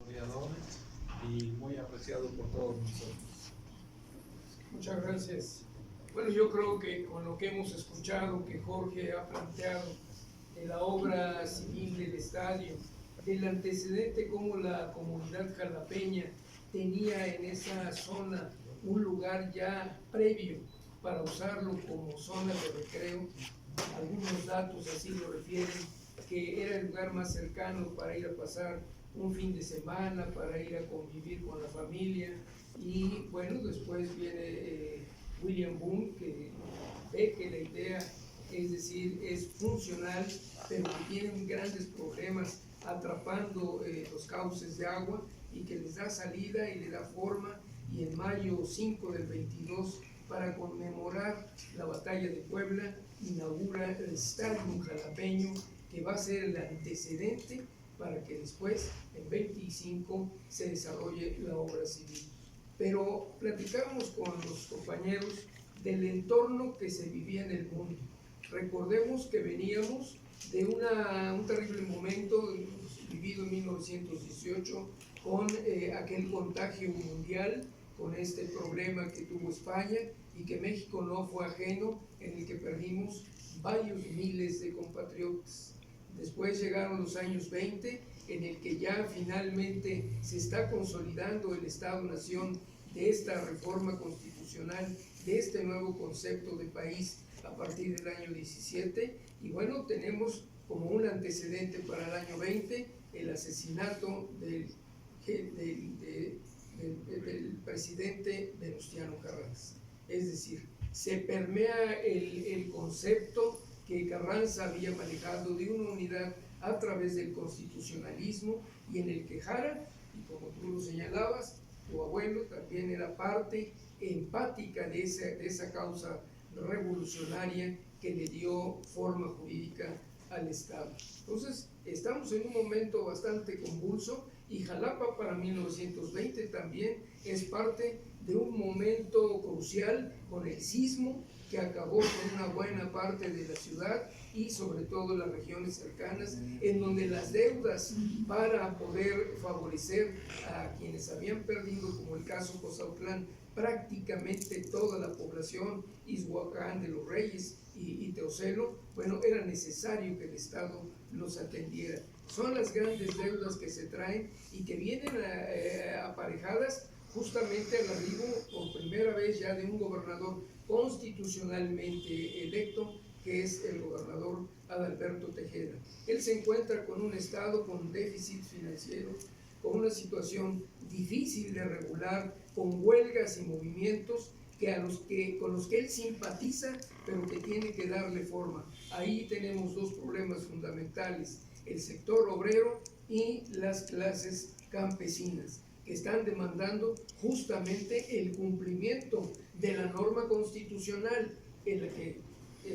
historiador y muy apreciado por todos nosotros. Muchas gracias. Bueno, yo creo que con lo que hemos escuchado que Jorge ha planteado de la obra civil del estadio, del antecedente como la comunidad jalapeña tenía en esa zona un lugar ya previo para usarlo como zona de recreo, algunos datos así lo refieren, que era el lugar más cercano para ir a pasar un fin de semana, para ir a convivir con la familia. Y bueno, después viene William Boone, que ve que la idea, es decir, es funcional, pero que tiene grandes problemas atrapando los cauces de agua, y que les da salida y le da forma, y en mayo 5 del 22, para conmemorar la batalla de Puebla, inaugura el Estadio Jalapeño, que va a ser el antecedente para que después, en 25, se desarrolle la obra civil. Pero platicábamos con los compañeros del entorno que se vivía en el mundo. Recordemos que veníamos de un terrible momento vivido en 1918 con aquel contagio mundial, con este problema que tuvo España y que México no fue ajeno, en el que perdimos varios miles de compatriotas. Después llegaron los años 20, en el que ya finalmente se está consolidando el Estado-Nación de esta reforma constitucional, de este nuevo concepto de país a partir del año 17, y bueno, tenemos como un antecedente para el año 20 el asesinato del presidente Venustiano Carranza. Es decir, se permea el concepto que Carranza había manejado de una unidad a través del constitucionalismo, y en el que Jara, y como tú lo señalabas, tu abuelo también era parte empática de esa causa revolucionaria que le dio forma jurídica al Estado. Entonces, estamos en un momento bastante convulso, y Jalapa para 1920 también es parte de un momento crucial con el sismo que acabó con una buena parte de la ciudad y sobre todo las regiones cercanas, en donde las deudas para poder favorecer a quienes habían perdido, como el caso Cozautlán, prácticamente toda la población, Izhuacán de los Reyes y Teocelo, bueno, era necesario que el Estado los atendiera. Son las grandes deudas que se traen y que vienen aparejadas justamente al arribo por primera vez ya de un gobernador constitucionalmente electo, que es el gobernador Adalberto Tejeda. Él se encuentra con un Estado con déficit financiero, con una situación difícil de regular, con huelgas y movimientos con los que él simpatiza, pero que tiene que darle forma. Ahí tenemos dos problemas fundamentales: el sector obrero y las clases campesinas, que están demandando justamente el cumplimiento de la norma constitucional en la que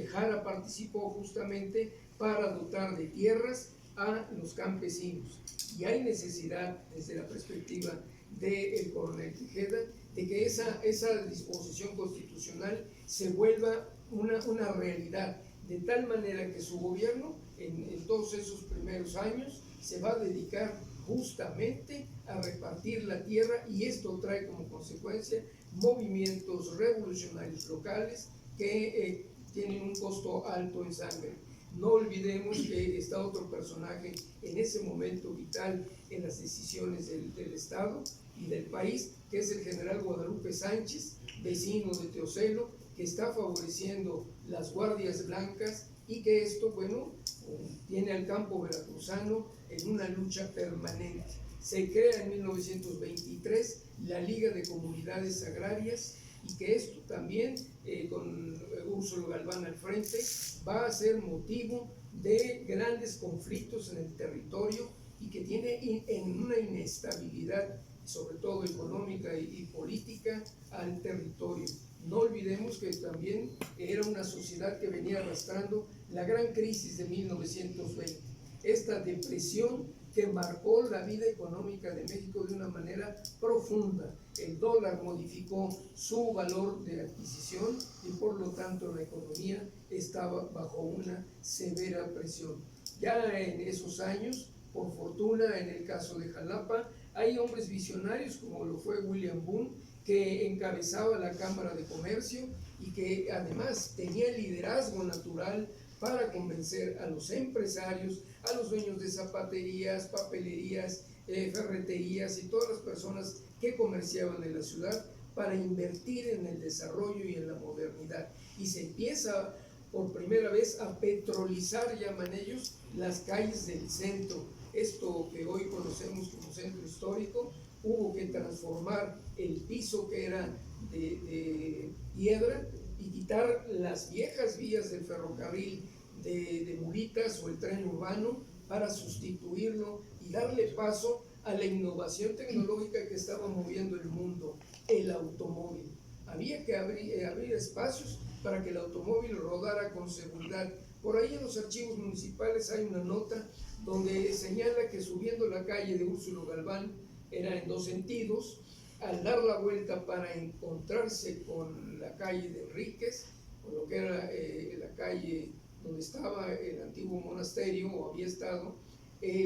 Jara participó justamente para dotar de tierras a los campesinos. Y hay necesidad, desde la perspectiva del coronel Tejeda, de que esa disposición constitucional se vuelva una realidad, de tal manera que su gobierno en todos esos primeros años se va a dedicar justamente a repartir la tierra, y esto trae como consecuencia movimientos revolucionarios locales que tienen un costo alto en sangre. No olvidemos que está otro personaje en ese momento vital en las decisiones del Estado y del país, que es el general Guadalupe Sánchez, vecino de Teocelo, que está favoreciendo las guardias blancas, y que esto, bueno, tiene al campo veracruzano en una lucha permanente. Se crea en 1923 la Liga de Comunidades Agrarias, y que esto también, con Úrsulo Galván al frente, va a ser motivo de grandes conflictos en el territorio, y que tiene en una inestabilidad, sobre todo económica y política, al territorio. No olvidemos que también era una sociedad que venía arrastrando la gran crisis de 1920, esta depresión que marcó la vida económica de México de una manera profunda. El dólar modificó su valor de adquisición, y por lo tanto la economía estaba bajo una severa presión. Ya en esos años Por fortuna, en el caso de Jalapa, hay hombres visionarios como lo fue William Boone, que encabezaba la Cámara de Comercio y que además tenía el liderazgo natural para convencer a los empresarios, a los dueños de zapaterías, papelerías, ferreterías y todas las personas que comerciaban en la ciudad para invertir en el desarrollo y en la modernidad. Y se empieza por primera vez a petrolizar, llaman ellos, las calles del centro. Esto que hoy conocemos como centro histórico, hubo que transformar el piso que era de piedra y quitar las viejas vías del ferrocarril de mulitas o el tren urbano para sustituirlo y darle paso a la innovación tecnológica que estaba moviendo el mundo, el automóvil. Había que abrir espacios para que el automóvil rodara con seguridad. Por ahí en los archivos municipales hay una nota donde señala que subiendo la calle de Úrsulo Galván, era en dos sentidos, al dar la vuelta para encontrarse con la calle de Enríquez, con lo que era la calle donde estaba el antiguo monasterio o había estado,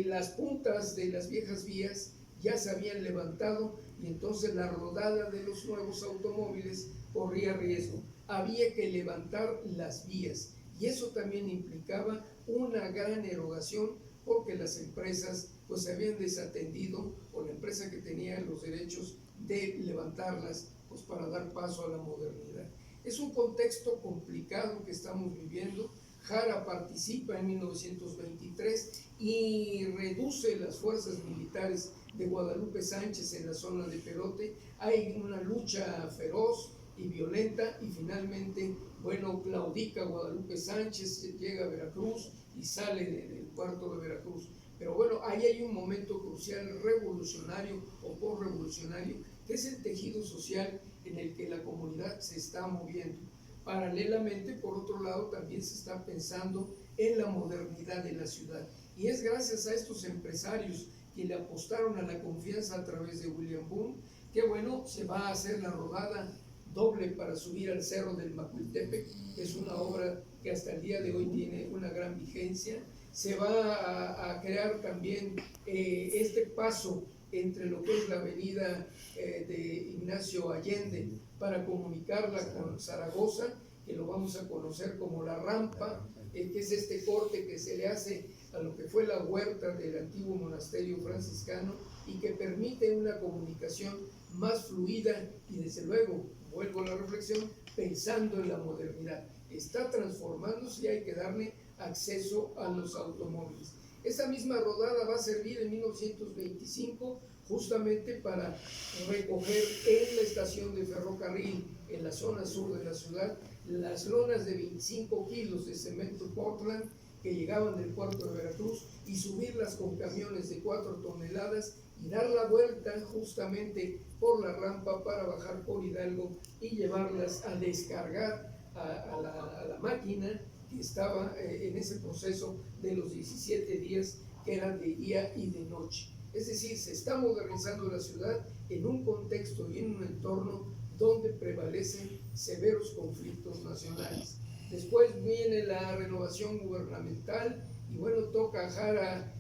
las puntas de las viejas vías ya se habían levantado y entonces la rodada de los nuevos automóviles corría riesgo. Había que levantar las vías y eso también implicaba una gran erogación porque las empresas pues se habían desatendido, o la empresa que tenía los derechos de levantarlas pues para dar paso a la modernidad. Es un contexto complicado que estamos viviendo. Jara participa en 1923 y reduce las fuerzas militares de Guadalupe Sánchez en la zona de Perote. Hay una lucha feroz y violenta y finalmente, bueno, claudica Guadalupe Sánchez, llega a Veracruz y sale del puerto de Veracruz. Pero bueno, ahí hay un momento crucial revolucionario o postrevolucionario, que es el tejido social en el que la comunidad se está moviendo. Paralelamente, por otro lado, también se está pensando en la modernidad de la ciudad. Y es gracias a estos empresarios que le apostaron a la confianza a través de William Boone, que bueno, se va a hacer la rodada doble para subir al Cerro del Macuiltepec, que es una obra que hasta el día de hoy tiene una gran vigencia. Se va a crear también este paso entre lo que es la avenida de Ignacio Allende para comunicarla con Zaragoza, que lo vamos a conocer como la rampa, que es este corte que se le hace a lo que fue la huerta del antiguo monasterio franciscano y que permite una comunicación más fluida y desde luego, vuelvo a la reflexión, pensando en la modernidad. Está transformándose y hay que darle acceso a los automóviles. Esta misma rodada va a servir en 1925 justamente para recoger en la estación de ferrocarril en la zona sur de la ciudad las lonas de 25 kilos de cemento Portland que llegaban del puerto de Veracruz y subirlas con camiones de 4 toneladas y dar la vuelta justamente por la rampa para bajar por Hidalgo y llevarlas a descargar a la máquina que estaba en ese proceso de los 17 días que eran de día y de noche. Es decir, se está modernizando la ciudad en un contexto y en un entorno donde prevalecen severos conflictos nacionales. Después viene la renovación gubernamental y bueno, toca a Jara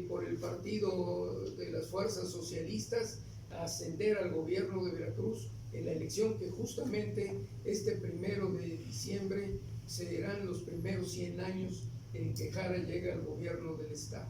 por el partido de las fuerzas socialistas ascender al gobierno de Veracruz en la elección que justamente este 1 de diciembre serán los primeros 100 años en que Jara llega al gobierno del estado.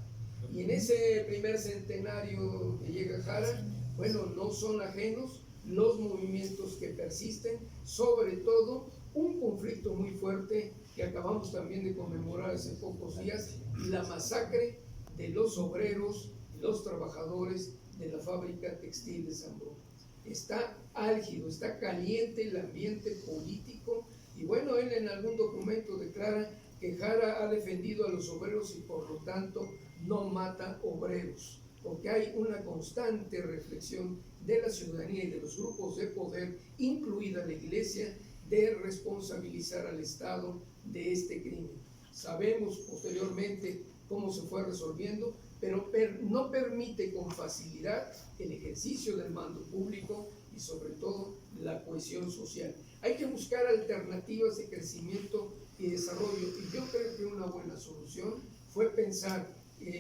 Y en ese primer centenario que llega Jara, bueno, no son ajenos los movimientos que persisten, sobre todo un conflicto muy fuerte que acabamos también de conmemorar hace pocos días, la masacre de los obreros y los trabajadores de la fábrica textil de San Bruno. Está álgido, está caliente el ambiente político y bueno, él en algún documento declara que Jara ha defendido a los obreros y por lo tanto no mata obreros, porque hay una constante reflexión de la ciudadanía y de los grupos de poder, incluida la Iglesia, de responsabilizar al Estado de este crimen. Sabemos posteriormente cómo se fue resolviendo, pero no permite con facilidad el ejercicio del mando público y sobre todo la cohesión social. Hay que buscar alternativas de crecimiento y desarrollo y yo creo que una buena solución fue pensar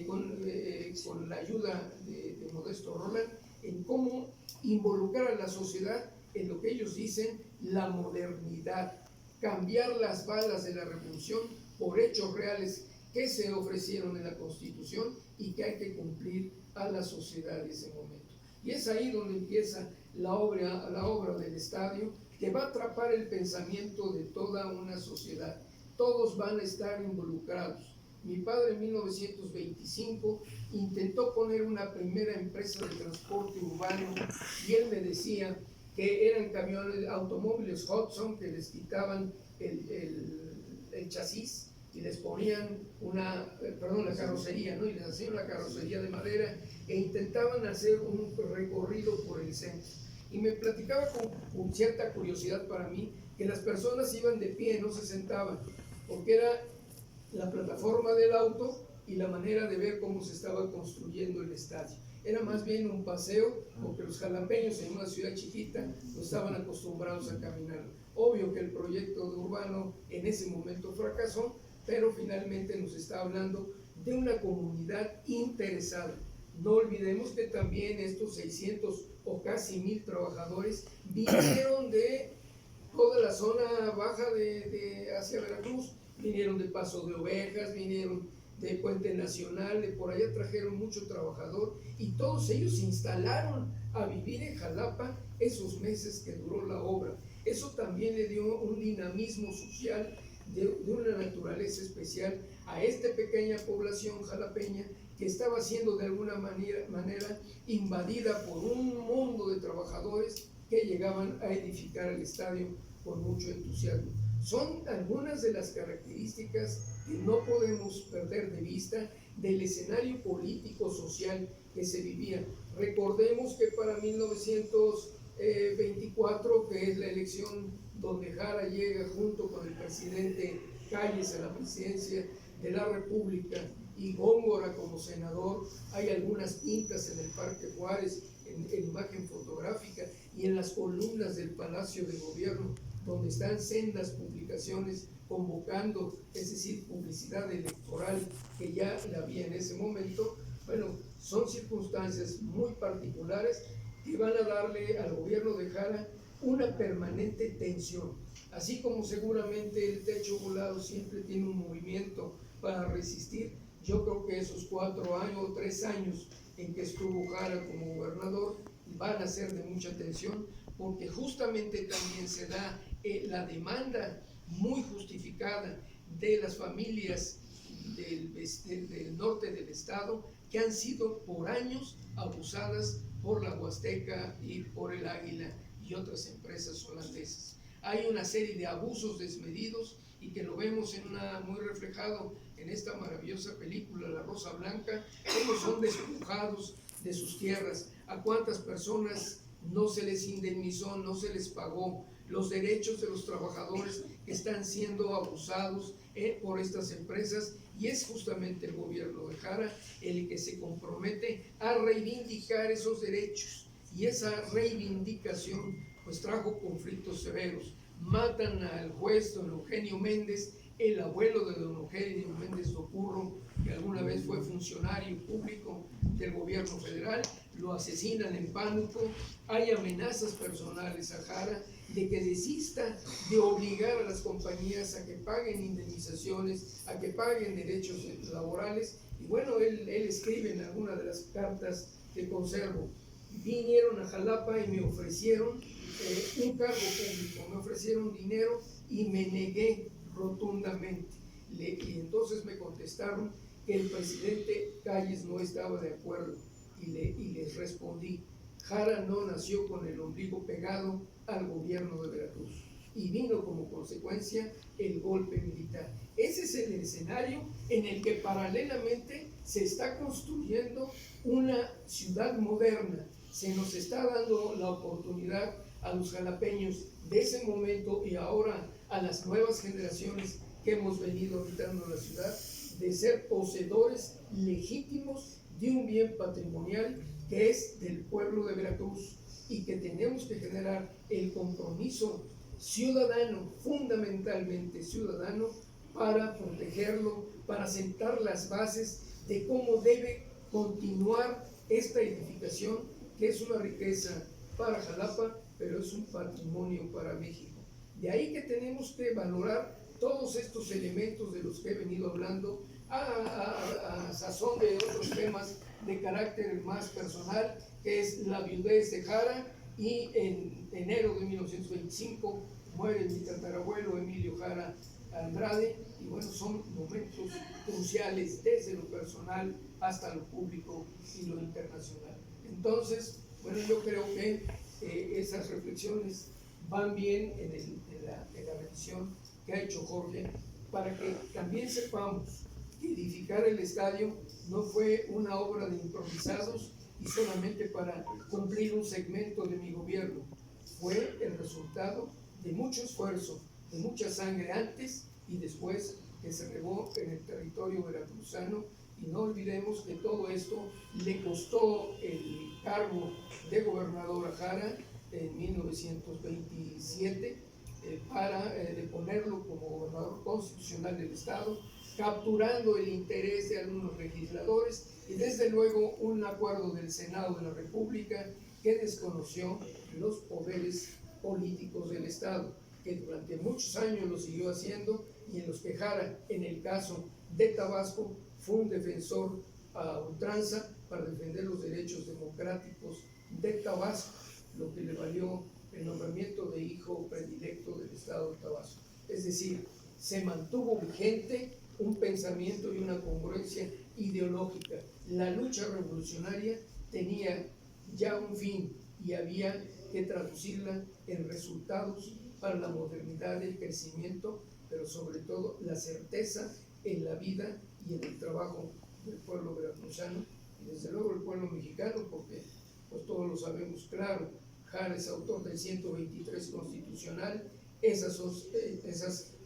con la ayuda de Modesto Roland, en cómo involucrar a la sociedad en lo que ellos dicen la modernidad, cambiar las balas de la revolución por hechos reales que se ofrecieron en la Constitución y que hay que cumplir a la sociedad de ese momento. Y es ahí donde empieza la obra del estadio, que va a atrapar el pensamiento de toda una sociedad. Todos van a estar involucrados. Mi padre en 1925 intentó poner una primera empresa de transporte urbano y él me decía que eran camiones, automóviles Hudson que les quitaban el chasis y les ponían la carrocería, ¿no? Y les hacían una carrocería de madera e intentaban hacer un recorrido por el centro. Y me platicaba con cierta curiosidad para mí que las personas iban de pie, no se sentaban, porque era la plataforma del auto y la manera de ver cómo se estaba construyendo el estadio. Era más bien un paseo, porque los jalapeños en una ciudad chiquita no estaban acostumbrados a caminar. Obvio que el proyecto de urbano en ese momento fracasó, pero finalmente nos está hablando de una comunidad interesada. No olvidemos que también estos 600 o casi 1000 trabajadores vinieron de toda la zona baja hacia Veracruz, vinieron de Paso de Ovejas, vinieron de Puente Nacional, de por allá trajeron mucho trabajador y todos ellos se instalaron a vivir en Jalapa esos meses que duró la obra. Eso también le dio un dinamismo social de una naturaleza especial a esta pequeña población jalapeña que estaba siendo de alguna manera invadida por un mundo de trabajadores que llegaban a edificar el estadio con mucho entusiasmo. Son algunas de las características que no podemos perder de vista del escenario político social que se vivía. Recordemos que para 1924, que es la elección donde Jara llega junto con el presidente Calles a la presidencia de la República y Góngora como senador, hay algunas pintas en el Parque Juárez, en imagen fotográfica, y en las columnas del Palacio de Gobierno, donde están sendas publicaciones convocando, es decir, publicidad electoral que ya la había en ese momento. Bueno, son circunstancias muy particulares que van a darle al gobierno de Jara una permanente tensión, así como seguramente el techo volado siempre tiene un movimiento para resistir. Yo creo que esos 4 años o 3 años en que estuvo Jara como gobernador van a ser de mucha tensión, porque justamente también se da la muy justificada de las familias del norte del estado que han sido por años abusadas por la Huasteca y por el Águila y otras empresas holandesas. Hay una serie de abusos desmedidos y que lo vemos muy reflejado en esta maravillosa película La Rosa Blanca, cómo son despojados de sus tierras, a cuántas personas no se les indemnizó, no se les pagó, los derechos de los trabajadores que están siendo abusados por estas empresas, y es justamente el gobierno de Jara el que se compromete a reivindicar esos derechos, y esa reivindicación pues trajo conflictos severos. Matan al juez don Eugenio Méndez, el abuelo de don Eugenio Méndez Docurro, que alguna vez fue funcionario público del gobierno federal, lo asesinan en Pánuco. Hay amenazas personales a Jara de que desista de obligar a las compañías a que paguen indemnizaciones, a que paguen derechos laborales. Y bueno, él escribe en alguna de las cartas que conservo: vinieron a Jalapa y me ofrecieron un cargo público, me ofrecieron dinero y me negué rotundamente. Y entonces me contestaron que el presidente Calles no estaba de acuerdo, y les respondí: Jara no nació con el ombligo pegado al gobierno de Veracruz, y vino como consecuencia el golpe militar. Ese es el escenario en el que paralelamente se está construyendo una ciudad moderna. Se nos está dando la oportunidad a los jalapeños de ese momento y ahora a las nuevas generaciones que hemos venido habitando la ciudad, de ser poseedores legítimos de un bien patrimonial que es del pueblo de Veracruz, y que tenemos que generar el compromiso ciudadano, fundamentalmente ciudadano, para protegerlo, para sentar las bases de cómo debe continuar esta edificación, que es una riqueza para Jalapa, pero es un patrimonio para México. De ahí que tenemos que valorar todos estos elementos de los que he venido hablando, a sazón de otros temas de carácter más personal, que es la viudez de Jara, y en enero de 1925 muere mi tatarabuelo Emilio Jara Andrade, y bueno, son momentos cruciales desde lo personal hasta lo público y lo internacional. Entonces, bueno, yo creo que esas reflexiones van bien en la revisión que ha hecho Jorge, para que también sepamos que edificar el estadio no fue una obra de improvisados y solamente para cumplir un segmento de mi gobierno. Fue el resultado de mucho esfuerzo, de mucha sangre antes y después que se regó en el territorio veracruzano. Y no olvidemos que todo esto le costó el cargo de gobernador a Jara en 1927 para deponerlo como gobernador constitucional del estado, capturando el interés de algunos legisladores y desde luego un acuerdo del Senado de la República que desconoció los poderes políticos del estado, que durante muchos años lo siguió haciendo, y en los que Jara, en el caso de Tabasco, fue un defensor a ultranza para defender los derechos democráticos de Tabasco, lo que le valió el nombramiento de hijo predilecto del estado de Tabasco. Es decir, se mantuvo vigente un pensamiento y una congruencia ideológica. La lucha revolucionaria tenía ya un fin y había que traducirla en resultados para la modernidad, el crecimiento, pero sobre todo la certeza en la vida y en el trabajo del pueblo veracruzano y desde luego el pueblo mexicano, porque pues todos lo sabemos claro. Jara es autor del 123 constitucional, esas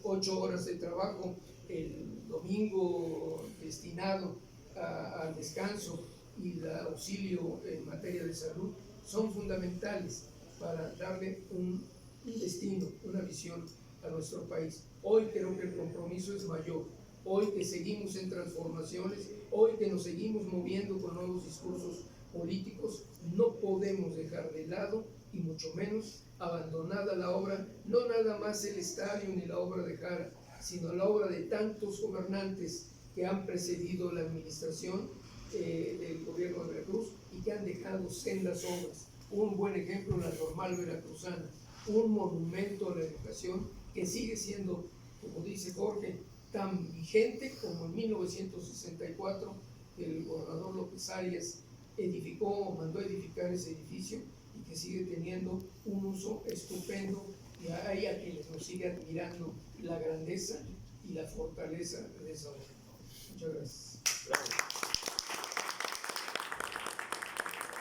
8 horas de trabajo, el domingo destinado al descanso y el auxilio en materia de salud, son fundamentales para darle un destino, una visión a nuestro país. Hoy creo que el compromiso es mayor, hoy que seguimos en transformaciones, hoy que nos seguimos moviendo con nuevos discursos políticos, no podemos dejar de lado y mucho menos abandonada la obra, no nada más el estadio ni la obra de Jara, sino la obra de tantos gobernantes que han precedido la administración del gobierno de Veracruz y que han dejado sendas obras. Un buen ejemplo, la Normal Veracruzana, un monumento a la educación que sigue siendo, como dice Jorge, tan vigente como en 1964 el gobernador López Arias mandó edificar ese edificio, y que sigue teniendo un uso estupendo, y hay a quienes nos sigue admirando la grandeza y la fortaleza de esa obra. Muchas gracias.